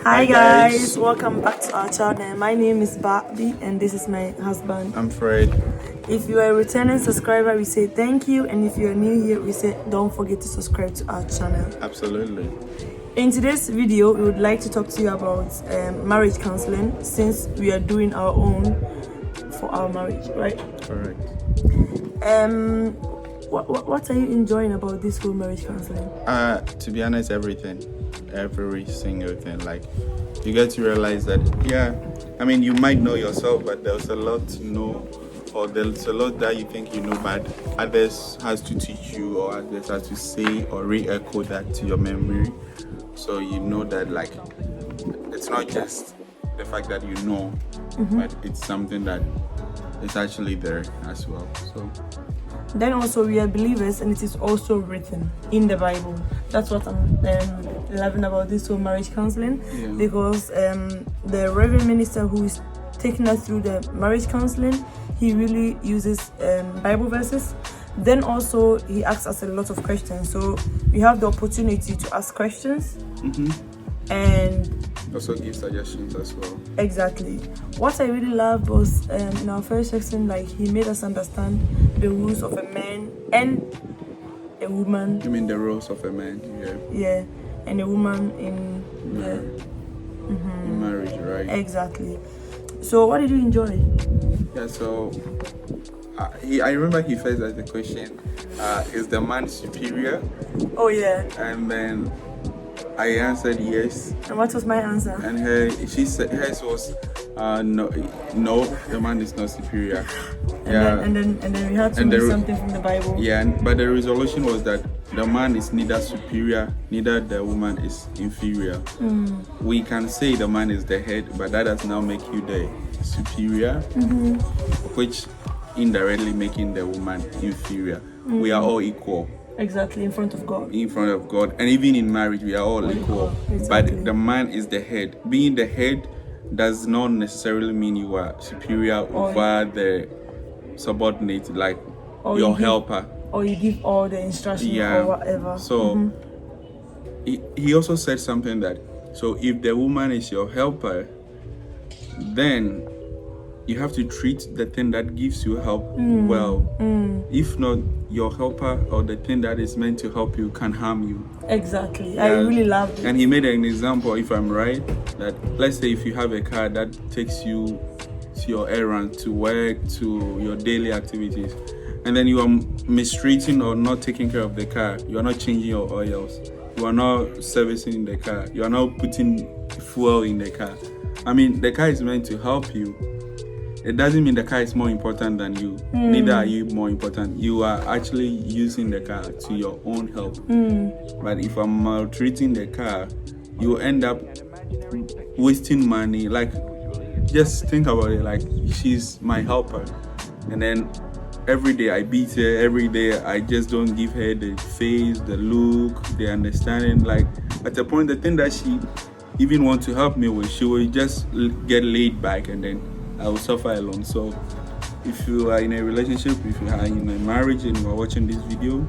Hi guys, welcome back to our channel. My name is Barbie and this is my husband. I'm Fred. If you are a returning subscriber, we say thank you, and if you're new here, we say don't forget to subscribe to our channel. Absolutely. In today's video, we would like to talk to you about marriage counseling, since we are doing our own for our marriage, right? Correct. What are you enjoying about this whole marriage counseling? To be honest, everything. Every single thing. Like, you get to realize that, I mean, you might know yourself, but there's a lot to know, or there's a lot that you think you know, but others has to teach you, or others has to say or re-echo that to your memory. So you know that, like, it's not just the fact that you know, but it's something that is actually there as well. So then also we are believers, and it is also written in the Bible. That's what I'm loving about this whole marriage counseling, because the Reverend Minister who is taking us through the marriage counseling, he really uses Bible verses. Then also he asks us a lot of questions, so we have the opportunity to ask questions and also give suggestions as well. Exactly. What I really loved was in our first section, like, he made us understand the rules of a man and a woman. You mean the roles of a man? Yeah, and a woman in in marriage, right? Exactly. So what did you enjoy? Yeah, so I remember he first asked the question, is the man superior? Oh yeah. And then I answered yes. And what was my answer? And hers was no, the man is not superior. And then we had to read something from the Bible. Yeah, but the resolution was that the man is neither superior, neither the woman is inferior. We can say the man is the head, but that does not make you the superior, which indirectly making the woman inferior. We are all equal. Exactly, in front of God. In front of God. And even in marriage, we are all equal. Exactly. But the man is the head. Being the head does not necessarily mean you are superior over the subordinate, like your helper. Or you give all the instructions or whatever. So he also said something that, so if the woman is your helper, then you have to treat the thing that gives you help well. If not, your helper or the thing that is meant to help you can harm you. Exactly. I really loved it. And he made an example, if I'm right, that let's say if you have a car that takes you to your errands, to work, to your daily activities, and then you are mistreating or not taking care of the car, you are not changing your oils, you are not servicing the car, you are not putting fuel in the car. I mean, the car is meant to help you. It doesn't mean the car is more important than you. Neither are you more important. You are actually using the car to your own help. But if I'm maltreating the car, you end up wasting money. Like, just think about it. Like, she's my helper, and then every day I beat her. Every day I just don't give her the face, the look, the understanding. Like, at the point, the thing that she even wants to help me with, she will just get laid back, and then I will suffer alone. So if you are in a relationship, if you are in a marriage and you are watching this video,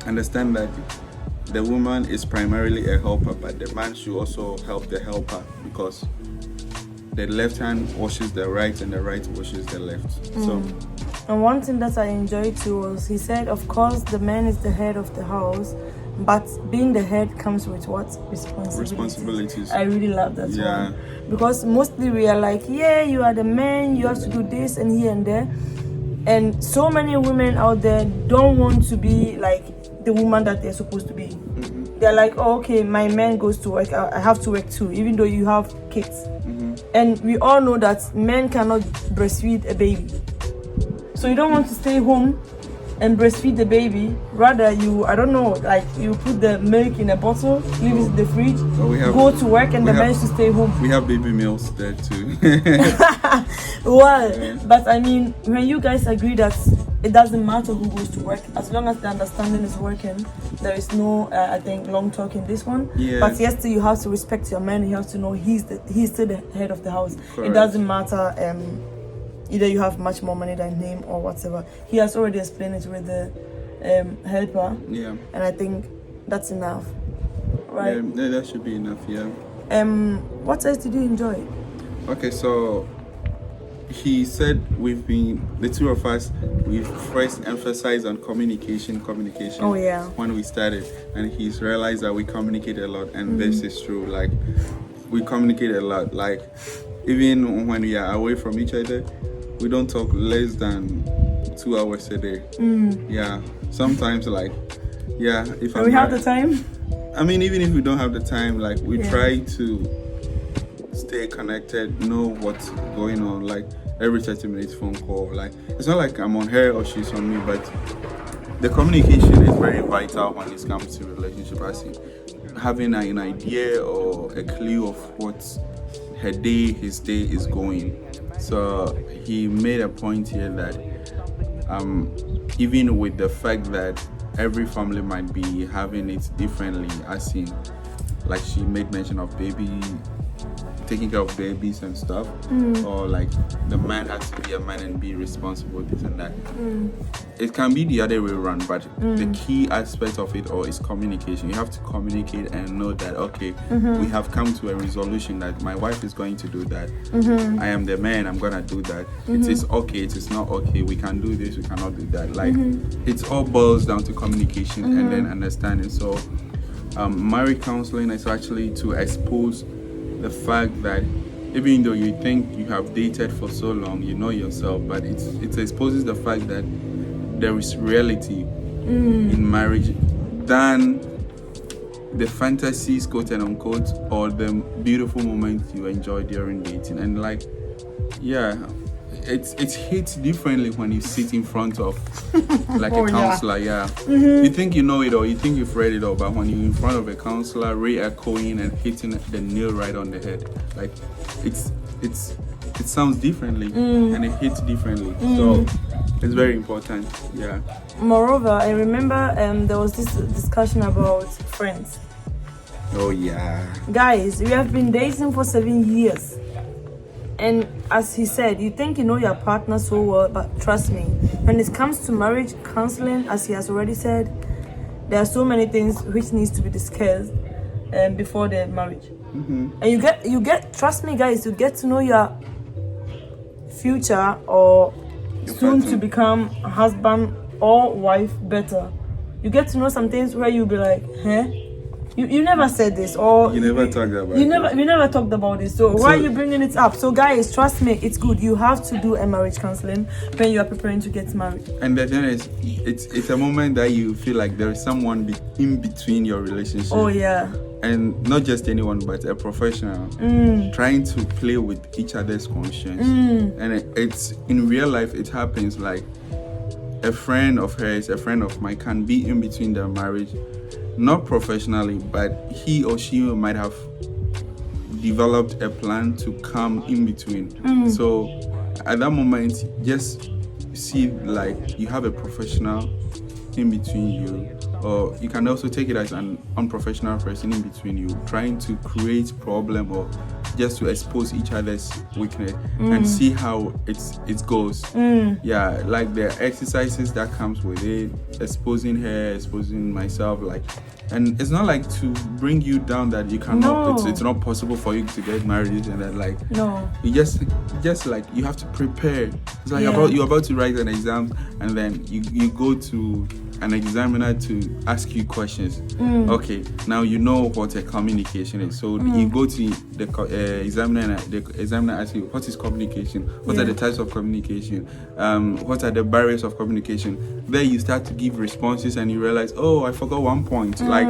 understand that the woman is primarily a helper, but the man should also help the helper, because the left hand washes the right and the right washes the left. So, and one thing that I enjoyed too was, he said, of course the man is the head of the house, but being the head comes with what? Responsibilities. I really love that one. Because mostly we are like, you are the man, you have to do this and here and there. And so many women out there don't want to be like the woman that they're supposed to be. They're like, oh, okay, my man goes to work, I have to work too, even though you have kids. And we all know that men cannot breastfeed a baby. So you don't want to stay home and breastfeed the baby. Rather, you put the milk in a bottle, leave it in the fridge, go to work, and the man should stay home. We have baby meals there too. But I mean, when you guys agree that it doesn't matter who goes to work, as long as the understanding is working, there is no I think long talk in this one. But yes, still you have to respect your man. You have to know he's still the head of the house. Correct. It doesn't matter either you have much more money than him or whatever. He has already explained it with the helper. And I think that's enough, right? Yeah, that should be enough. What else did you enjoy? Okay, so he said the two of us, we've first emphasized on communication. Oh yeah. When we started, and he's realized that we communicate a lot, and this is true. Like, we communicate a lot. Like, even when we are away from each other, we don't talk less than 2 hours a day. Yeah, sometimes if we have the time. I mean, even if we don't have the time, like, we try to stay connected, know what's going on, like every 30 minutes phone call. Like, it's not like I'm on her or she's on me, but the communication is very vital when it comes to relationship. As in having an idea or a clue of what his day is going. So he made a point here that even with the fact that every family might be having it differently, as in, like, she made mention of taking care of babies and stuff, or like the man has to be a man and be responsible, this and that. It can be the other way around, but the key aspect of it all is communication. You have to communicate and know that, okay, we have come to a resolution that my wife is going to do that. I am the man, I'm gonna do that. It is okay, it is not okay, we can do this, we cannot do that. Like, it all boils down to communication and then understanding. So marriage counseling is actually to expose the fact that even though you think you have dated for so long, you know yourself, but it exposes the fact that there is reality in marriage than the fantasies, quote and unquote, or the beautiful moments you enjoy during dating. And like, yeah, it hits differently when you sit in front of like a counselor. You think you know it all, you think you've read it all, but when you're in front of a counselor, re-echoing and hitting the nail right on the head, like, it sounds differently and it hits differently. So it's very important. Yeah. Moreover, I remember there was this discussion about friends. Oh yeah. Guys, we have been dating for 7 years. And as he said, you think you know your partner so well, but trust me, when it comes to marriage counseling, as he has already said, there are so many things which needs to be discussed before the marriage. And you get, trust me guys, you get to know your future or soon to become husband or wife better. You get to know some things where you'll be like, huh? You never said this, or you never talked about we never talked about this. So why are you bringing it up? So guys, trust me, it's good. You have to do a marriage counseling when you are preparing to get married. And the thing is, it's a moment that you feel like there is someone in between your relationship. Oh yeah. And not just anyone, but a professional trying to play with each other's conscience. And it's in real life, it happens. Like, a friend of hers, a friend of mine can be in between their marriage, not professionally, but he or she might have developed a plan to come in between. So at that moment, just see like you have a professional in between you, or you can also take it as an unprofessional person in between you, trying to create problem or just to expose each other's weakness and see how it goes. Yeah, like the exercises that comes with it, exposing her, exposing myself, like, and it's not like to bring you down that you cannot, it's not possible for you to get married and that, like, you just like you have to prepare. It's like you're about to write an exam and then you go to an examiner to ask you questions. Okay, now you know what a communication is. So you go to the examiner and the examiner asks you, what is communication? What are the types of communication? What are the barriers of communication? Then you start to give responses and you realize, oh, I forgot one point. Like,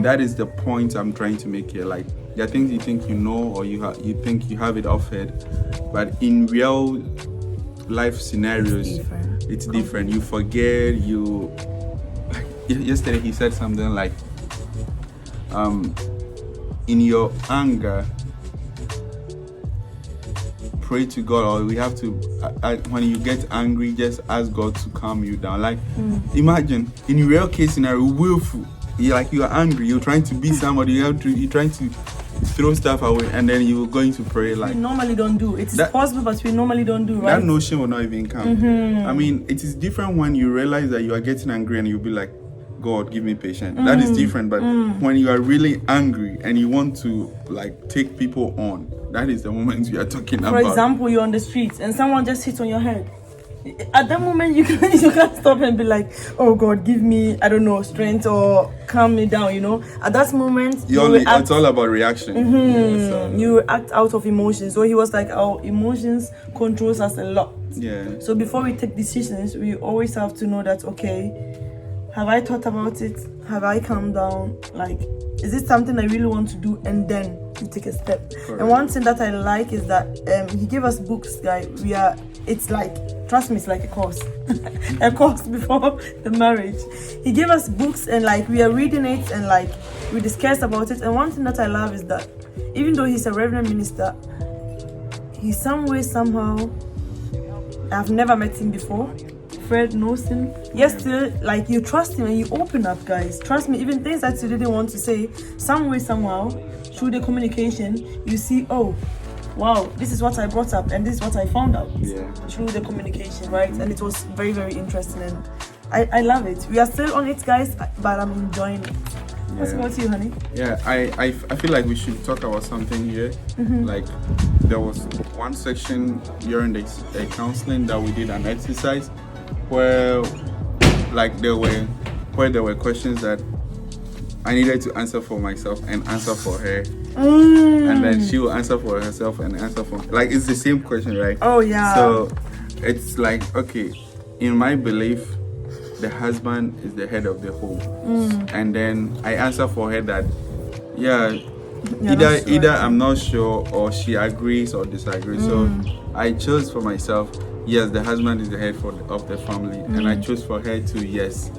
that is the point I'm trying to make here. Like, there are things you think you know or you think you have it off head, but in real life scenarios, it's different. You forget, yesterday he said something like, in your anger, pray to God, or we have to, when you get angry, just ask God to calm you down. Like, imagine, in a real case scenario, willful, you are angry, you're trying to beat somebody, you're trying to throw stuff away, and then you're going to pray. Like, we normally don't do. It's possible, but we normally don't do, right? That notion will not even come. I mean, it is different when you realize that you are getting angry and you'll be like, God, give me patience. That is different. But when you are really angry and you want to like take people on, that is the moment we are talking about. For example, you're on the streets and someone just hits on your head. At that moment, you can't stop and be like, "Oh God, give me, I don't know, strength or calm me down." You know, at that moment, it's all about reaction. Yeah, so. You act out of emotions. So he was like, our emotions controls us a lot. Yeah. So before we take decisions, we always have to know that, okay, have I thought about it? Have I calmed down? Like, is it something I really want to do? And then you take a step. Correct. And one thing that I like is that he gave us books, guys. It's like, trust me, it's like a course. A course before the marriage. He gave us books and like we are reading it and like we discussed about it. And one thing that I love is that even though he's a reverend minister, he some way, somehow, I've never met him before. Fred knows him. Yes, still, like you trust him and you open up, guys. Trust me, even things that you didn't want to say, some way, somehow, through the communication, you see, oh, wow, this is what I brought up and this is what I found out through the communication, right? And it was very, very interesting and I love it. We are still on it, guys, but I'm enjoying it. What's about you, honey? Yeah, I feel like we should talk about something here. Like there was one section during the counseling that we did an exercise where like there were questions that I needed to answer for myself and answer for her. And then she will answer for herself and answer for like it's the same question, right? Oh yeah. So it's like, okay, in my belief, the husband is the head of the home. And then I answer for her that either I'm not sure or she agrees or disagrees. So I chose for myself, yes, the husband is the head of the family, and I chose for her to yes.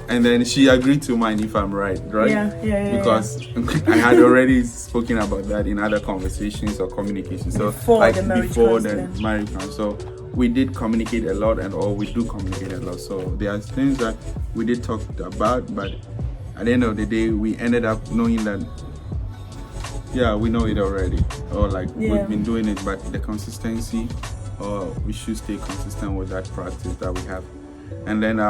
And then she agreed to mine if I'm right? Yeah. Because I had already spoken about that in other conversations or communication. So before the marriage counseling. So we did communicate a lot we do communicate a lot. So there are things that we did talk about, but at the end of the day, we ended up knowing that, we know it already. Or like we've been doing it, but the consistency, or we should stay consistent with that practice that we have. And then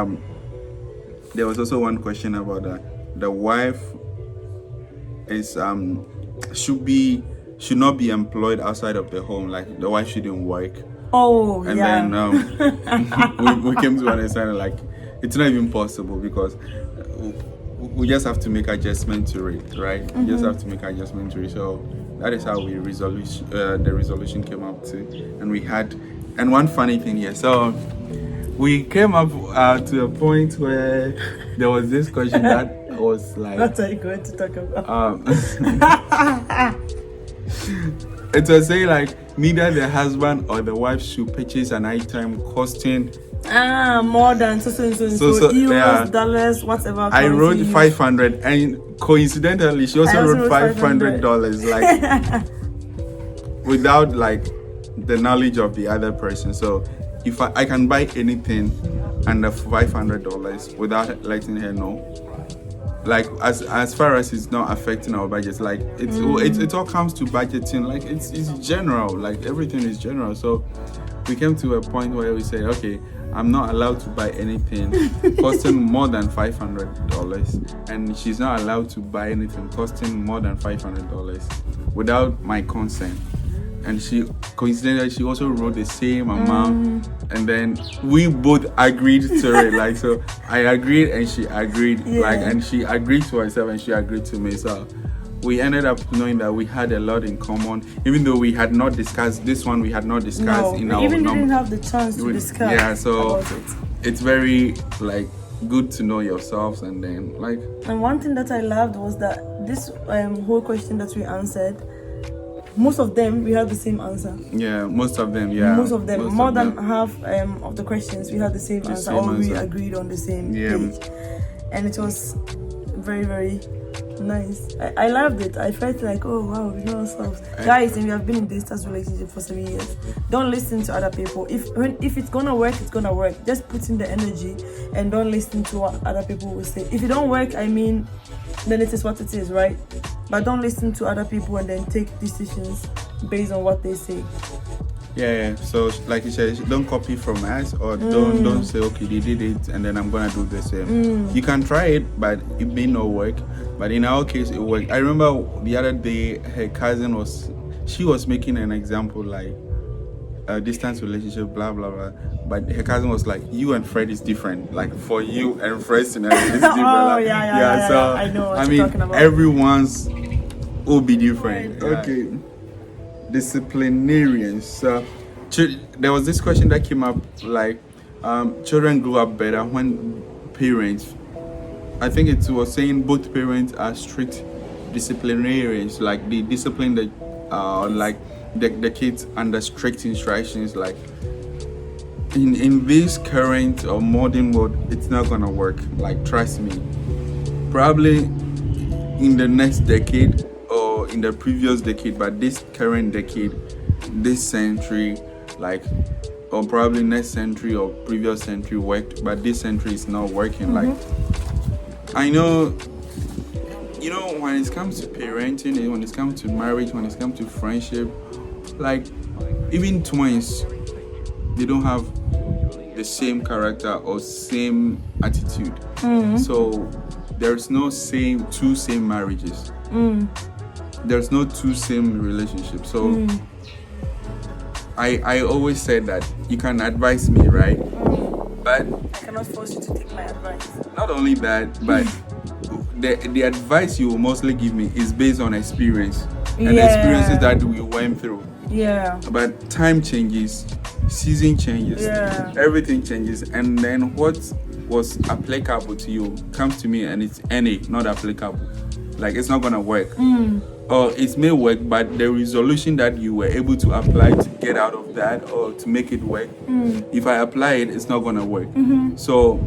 there was also one question about that. The wife is should not be employed outside of the home. Like the wife shouldn't work. Oh, and then we came to understand like it's not even possible because we just have to make adjustment to it, right? We just have to make adjustment to it. So that is how the resolution came up to, and one funny thing here. So we came up to a point where there was this question that was like, what are you going to talk about? It was saying like neither the husband or the wife should purchase an item costing more than so euros, dollars, whatever. I wrote 500, and coincidentally she also wrote $500 like without like the knowledge of the other person. So if I can buy anything under $500 without letting her know, like as far as it's not affecting our budget, like it all comes to budgeting, like it's general, like everything is general. So we came to a point where we said, okay, I'm not allowed to buy anything costing more than $500, and she's not allowed to buy anything costing more than $500 without my consent. And she coincidentally she also wrote the same amount, and then we both agreed to it. Like, so I agreed and she agreed, and she agreed to herself and she agreed to me. So we ended up knowing that we had a lot in common, even though we had not discussed this one. We had not discussed in our didn't have the chance to discuss. Yeah, so it's very like good to know yourselves, and then like. And one thing that I loved was that this whole question that we answered, most of them we had the same answer. Yeah, most of them. More than half of the questions we had the same answer, or we agreed on the same page, and it was very, very nice. I loved it. I felt like, oh wow, we know ourselves, guys. And we have been in this relationship for 7 years. Don't listen to other people. If it's gonna work, it's gonna work. Just put in the energy and don't listen to what other people will say. If it don't work, I mean, then it is what it is, right? But don't listen to other people and then take decisions based on what they say. Yeah. So like you said, don't copy from us, or don't say, okay, they did it and then I'm gonna do the same. You can try it, but it may not work. But in our case, it worked. I remember the other day, her cousin was making an example like a distance relationship, blah blah blah. But her cousin was like, you and Fred is different. Like for you and Fred's scenario is different. Oh like, yeah. So I know what I you're mean, talking about. everyone's will be different. Right. Okay. Disciplinarians. So there was this question that came up like children grow up better when parents, I think it was saying both parents are strict disciplinarians, like they discipline the like the kids under strict instructions. Like in this current or modern world, it's not gonna work, like trust me. Probably in the next decade or in the previous decade, but this current decade, this century, like, or probably next century or previous century worked, but this century is not working. Like, I know, you know, when it comes to parenting, when it comes to marriage, when it comes to friendship, like even twins, they don't have the same character or same attitude. So there's no two same marriages. There's no two same relationships. So I always said that you can advise me, right? But I cannot force you to take my advice. not only that, but the advice you will mostly give me is based on experience and the experiences that we went through. Yeah. But time changes, season changes, everything changes, and then what was applicable to you comes to me and it's not applicable. Like it's not gonna work. Or it may work, but the resolution that you were able to apply to get out of that or to make it work, if I apply it, it's not gonna work. So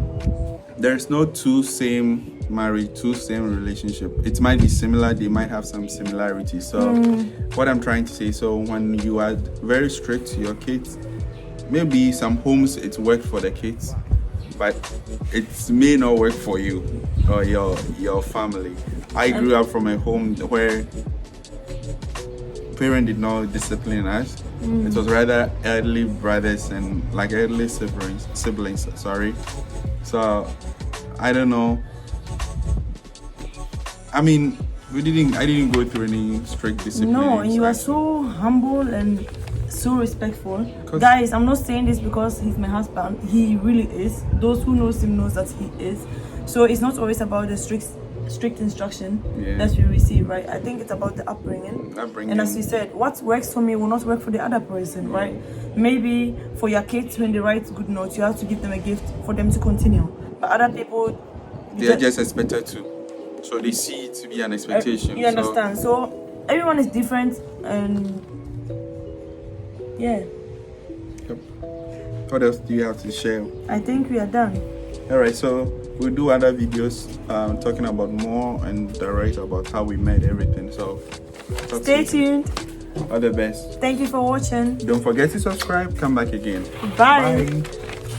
there's no two same marriage, two same relationship. It might be similar, they might have some similarities. So what I'm trying to say, so when you are very strict to your kids, maybe some homes it worked for the kids, but it may not work for you or your family. I grew up from a home where parents did not discipline us. It was rather elderly brothers and like elderly siblings. Sorry. So I don't know. I mean, I didn't go through any strict discipline. No, and you are so humble and so respectful. Guys, I'm not saying this because he's my husband. He really is. Those who knows him knows that he is. So it's not always about the strict instruction that we receive, right? I think it's about the upbringing. And as we said, what works for me will not work for the other person, right? Maybe for your kids, when they write good notes, you have to give them a gift for them to continue. But other people, they are just expected to. So they see it to be an expectation. You understand? So everyone is different, and yeah. Yep. What else do you have to share? I think we are done. Alright, so we'll do other videos talking about more and direct about how we made everything. So stay tuned. All the best. Thank you for watching. Don't forget to subscribe. Come back again. Bye.